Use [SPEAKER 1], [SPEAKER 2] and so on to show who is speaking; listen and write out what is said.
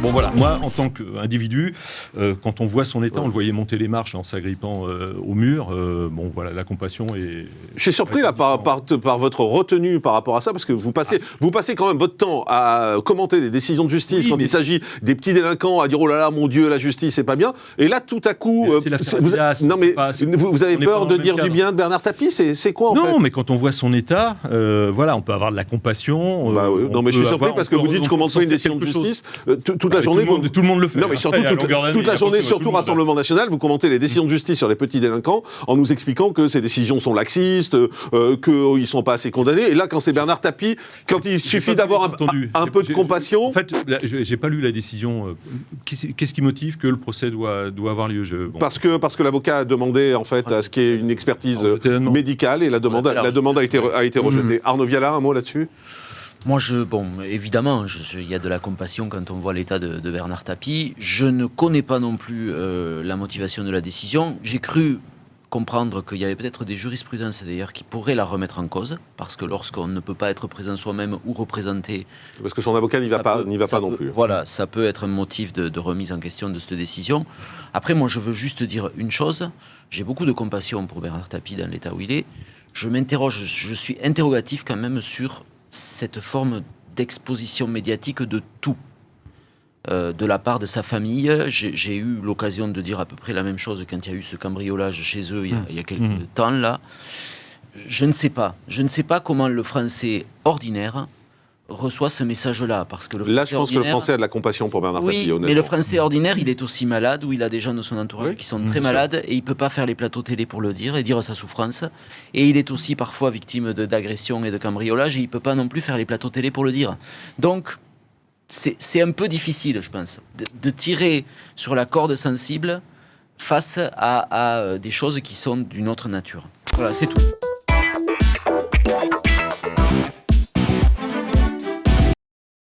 [SPEAKER 1] Bon voilà, moi en tant qu'individu, quand on voit son état, on le voyait monter les marches en s'agrippant au mur, bon voilà, la compassion est...
[SPEAKER 2] Je suis surpris là par votre retenue par rapport à ça, parce que vous passez quand même votre temps à commenter les décisions de justice quand il s'agit des petits délinquants, à dire oh là là mon Dieu, la justice c'est pas bien, et là tout à coup vous avez peur de dire du bien de Bernard Tapie, c'est quoi en fait?
[SPEAKER 1] Non, mais quand on voit son état, voilà, on peut avoir de la compassion.
[SPEAKER 2] Non mais je suis surpris parce que vous dites je commande pas une décision de justice toute la journée.
[SPEAKER 1] Tout le monde le fait.
[SPEAKER 2] Non mais surtout toute la journée, surtout Rassemblement National, vous commentez les décisions de justice sur les petits délinquants en nous expliquant que ces décisions sont laxistes, qu'ils sont pas assez condamnés. Et là, quand c'est Bernard Tapie, quand il suffit d'avoir un peu de compassion...
[SPEAKER 1] En fait, j'ai pas lu la décision. Qu'est-ce qui motive que le procès doit avoir lieu?
[SPEAKER 2] Parce que l'avocat a demandé en fait à ce qu'il y ait une expertise médicale et la demande a été rejetée. Arnaud Viala, un mot là-dessus?
[SPEAKER 3] Moi, évidemment, il y a de la compassion quand on voit l'état de Bernard Tapie. Je ne connais pas non plus la motivation de la décision. J'ai cru comprendre qu'il y avait peut-être des jurisprudences d'ailleurs qui pourraient la remettre en cause, parce que lorsqu'on ne peut pas être présent soi-même ou représenté...
[SPEAKER 2] Parce que son avocat n'y va pas non plus.
[SPEAKER 3] Voilà, ça peut être un motif de remise en question de cette décision. Après, moi, je veux juste dire une chose. J'ai beaucoup de compassion pour Bernard Tapie dans l'état où il est. Je m'interroge, je suis interrogatif quand même sur cette forme d'exposition médiatique de tout. De la part de sa famille, j'ai eu l'occasion de dire à peu près la même chose quand il y a eu ce cambriolage chez eux il y a quelques temps là. Je ne sais pas comment le Français ordinaire reçoit ce message-là, parce que
[SPEAKER 2] là, je pense que le Français a de la compassion pour Bernard Tapie, honnêtement.
[SPEAKER 3] Mais le Français ordinaire, il est aussi malade, ou il a des gens de son entourage qui sont très malades, et il peut pas faire les plateaux télé pour le dire et dire sa souffrance. Et il est aussi parfois victime d'agressions et de cambriolage, et il peut pas non plus faire les plateaux télé pour le dire. Donc c'est un peu difficile, je pense, de tirer sur la corde sensible face à des choses qui sont d'une autre nature. Voilà, c'est tout.